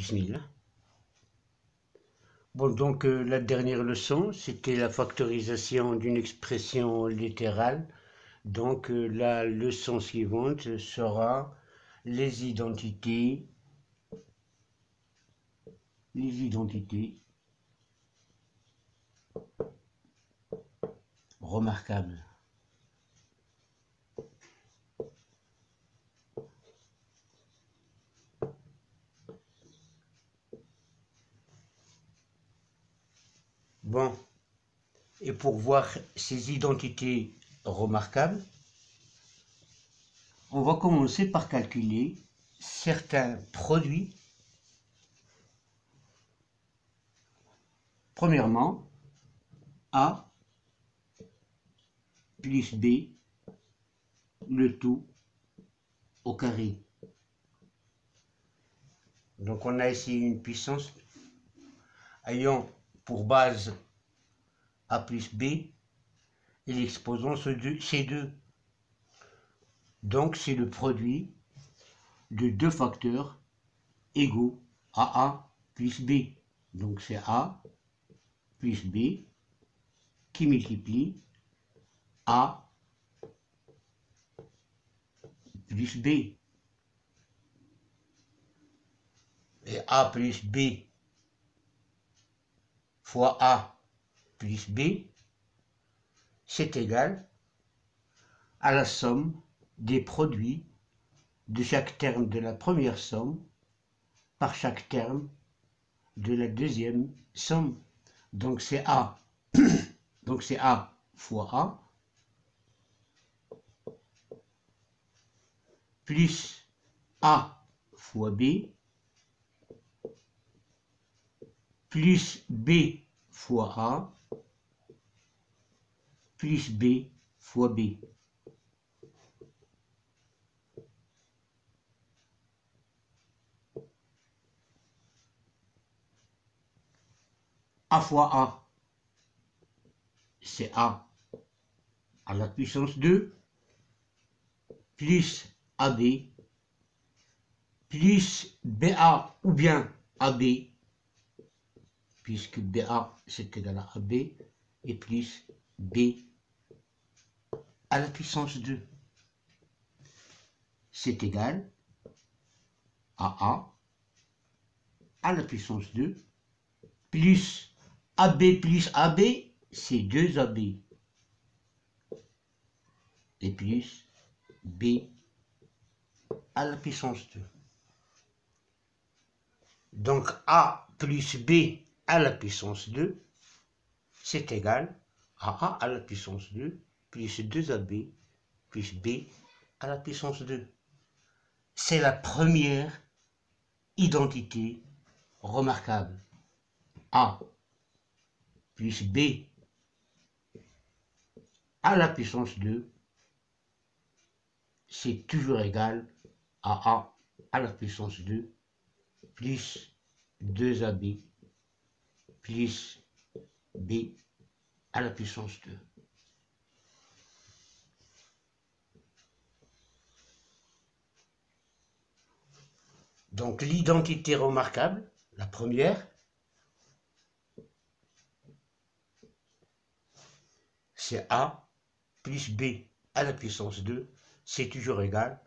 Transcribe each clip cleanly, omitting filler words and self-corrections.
Bismillah. Bon, donc la dernière leçon, c'était la factorisation d'une expression littérale. Donc la leçon suivante sera les identités remarquables. Bon, et pour voir ces identités remarquables, on va commencer par calculer certains produits. Premièrement, A plus B, le tout au carré. Donc on a ici une puissance ayant pour base A plus B et l'exposant C2. Donc c'est le produit de deux facteurs égaux à A plus B. Donc c'est A plus B qui multiplie A plus B. Et A plus B fois A plus B, c'est égal à la somme des produits de chaque terme de la première somme par chaque terme de la deuxième somme. Donc c'est A. Donc c'est A fois A plus A fois B plus B fois A plus B fois B. A fois A, c'est A à la puissance 2, plus AB, plus BA ou bien AB, puisque BA c'est égal à AB, et plus B à la puissance 2. C'est égal à A à la puissance 2, plus AB, c'est 2AB, et plus B à la puissance 2. Donc A plus B à la puissance 2, c'est égal à A à la puissance 2, plus 2AB, plus B à la puissance 2. C'est la première identité remarquable. A plus B à la puissance 2, c'est toujours égal à A la puissance 2 plus 2AB plus B à la puissance 2. Donc l'identité remarquable, la première, c'est A plus B à la puissance 2, c'est toujours égal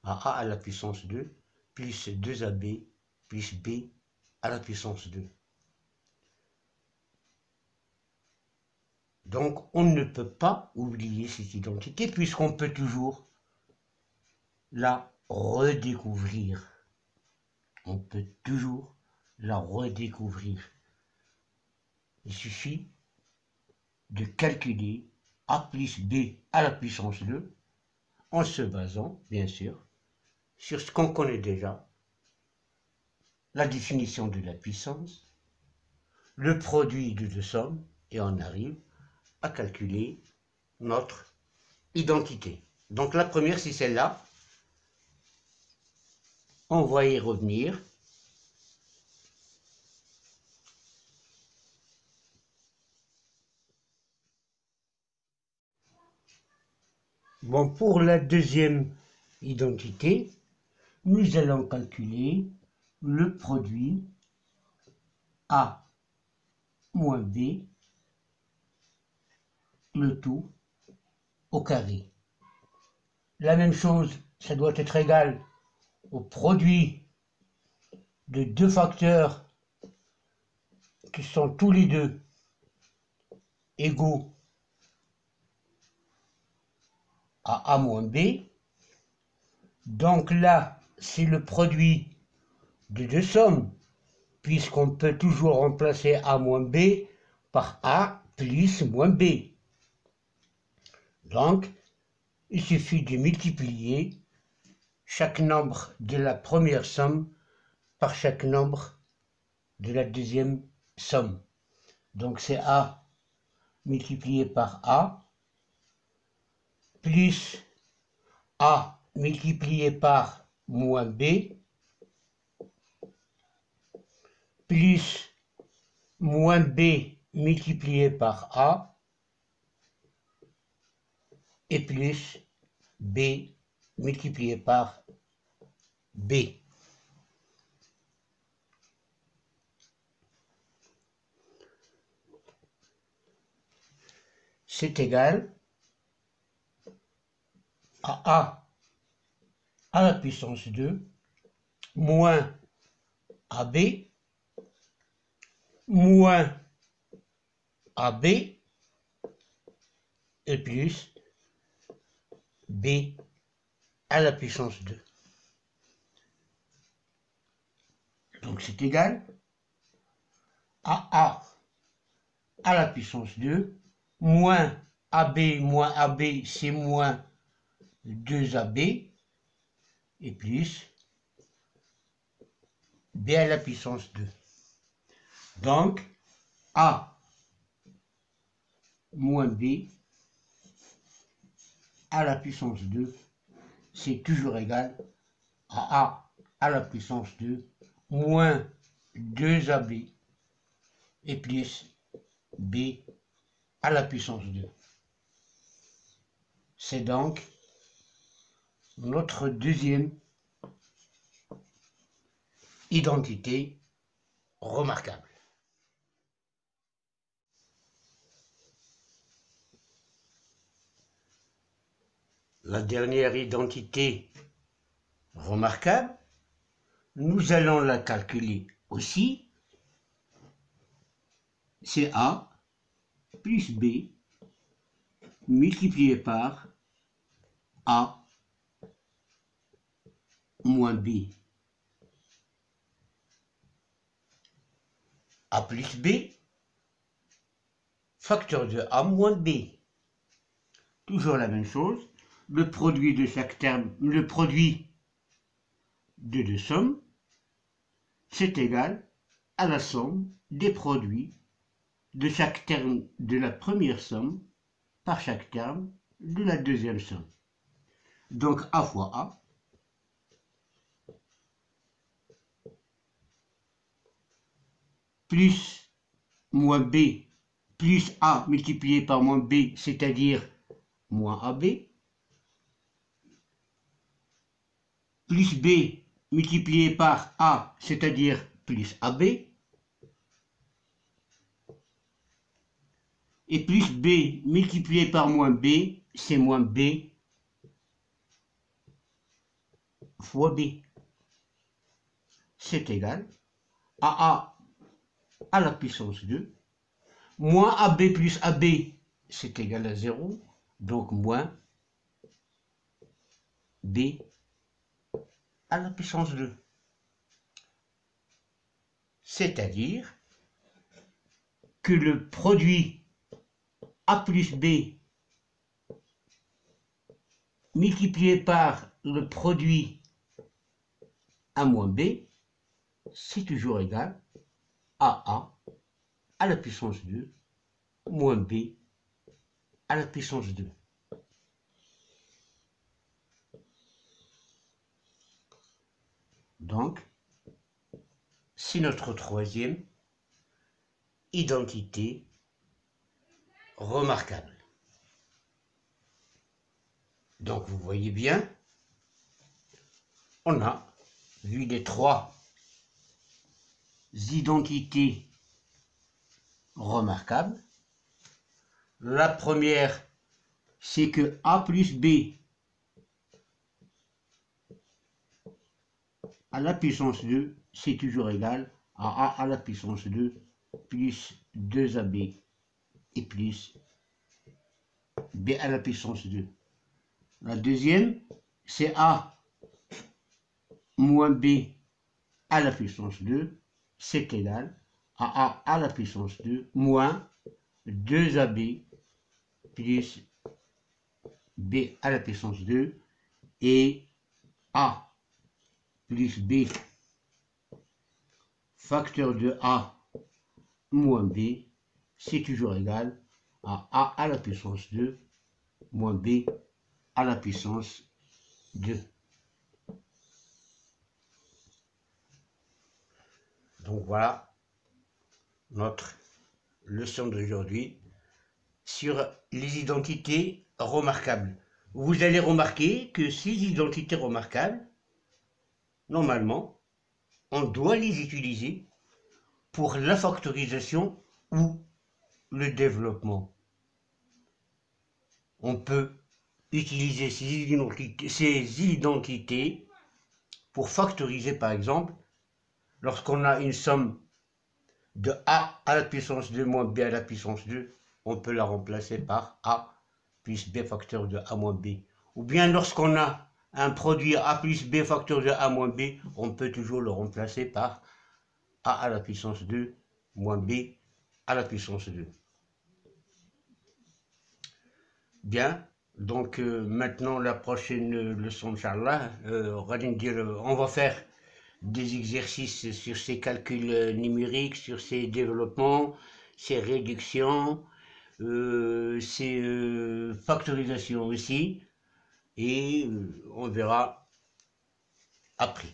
à la puissance 2 plus 2AB plus B à la puissance 2. Donc on ne peut pas oublier cette identité puisqu'on peut toujours la redécouvrir. On peut toujours la redécouvrir. Il suffit de calculer A plus B à la puissance 2 en se basant, bien sûr, sur ce qu'on connaît déjà, la définition de la puissance, le produit de deux sommes, et on arrive à calculer notre identité. Donc la première, c'est celle-là. On va y revenir. Bon, pour la deuxième identité, nous allons calculer le produit A moins B, le tout au carré. La même chose, ça doit être égal au produit de deux facteurs qui sont tous les deux égaux à A moins B. Donc là, c'est le produit de deux sommes, puisqu'on peut toujours remplacer A moins B par A plus moins B. Donc, il suffit de multiplier chaque nombre de la première somme par chaque nombre de la deuxième somme. Donc c'est A multiplié par A plus A multiplié par moins B plus moins B multiplié par A et plus B multiplié par B. C'est égal à A la puissance 2 moins AB moins AB et plus B à la puissance 2. Donc c'est égal à A à la puissance 2 moins AB, c'est moins 2AB et plus B à la puissance 2. Donc A moins B à la puissance 2, c'est toujours égal à A à la puissance 2 moins 2AB et plus B à la puissance 2. C'est donc notre deuxième identité remarquable. La dernière identité remarquable, nous allons la calculer aussi. C'est A plus B multiplié par A moins B. A plus B, facteur de A moins B. Toujours la même chose. Le produit de chaque terme, le produit de deux sommes, c'est égal à la somme des produits de chaque terme de la première somme par chaque terme de la deuxième somme. Donc A fois A plus moins B plus A multiplié par moins B, c'est-à-dire moins AB, plus B multiplié par A, c'est-à-dire plus AB, et plus B multiplié par moins B, c'est moins B fois B. C'est égal à A à la puissance 2, moins AB plus AB, c'est égal à 0, donc moins B à la puissance 2. C'est-à-dire que le produit A plus B multiplié par le produit A moins B, c'est toujours égal à A à la puissance 2 moins B à la puissance 2. Donc, c'est notre troisième identité remarquable. Donc, vous voyez bien, on a vu les trois identités remarquables. La première, c'est que A plus B à la puissance 2, c'est toujours égal à A à la puissance 2 plus 2AB et plus B à la puissance 2. La deuxième, c'est A moins B à la puissance 2, c'est égal à A à la puissance 2 moins 2AB plus B à la puissance 2 et A plus B facteur de A moins B, c'est toujours égal à A à la puissance 2 moins B à la puissance 2. Donc voilà notre leçon d'aujourd'hui sur les identités remarquables. Vous allez remarquer que ces identités remarquables, normalement, on doit les utiliser pour la factorisation ou le développement. On peut utiliser ces identités pour factoriser, par exemple, lorsqu'on a une somme de A à la puissance 2 moins B à la puissance 2, on peut la remplacer par A plus B facteur de A moins B. Ou bien lorsqu'on a un produit A plus B facteur de A moins B, on peut toujours le remplacer par A à la puissance 2 moins B à la puissance 2. Bien, donc maintenant la prochaine leçon, Inch'Allah, on va faire des exercices sur ces calculs numériques, sur ces développements, ces réductions, ces factorisations aussi, et on verra après.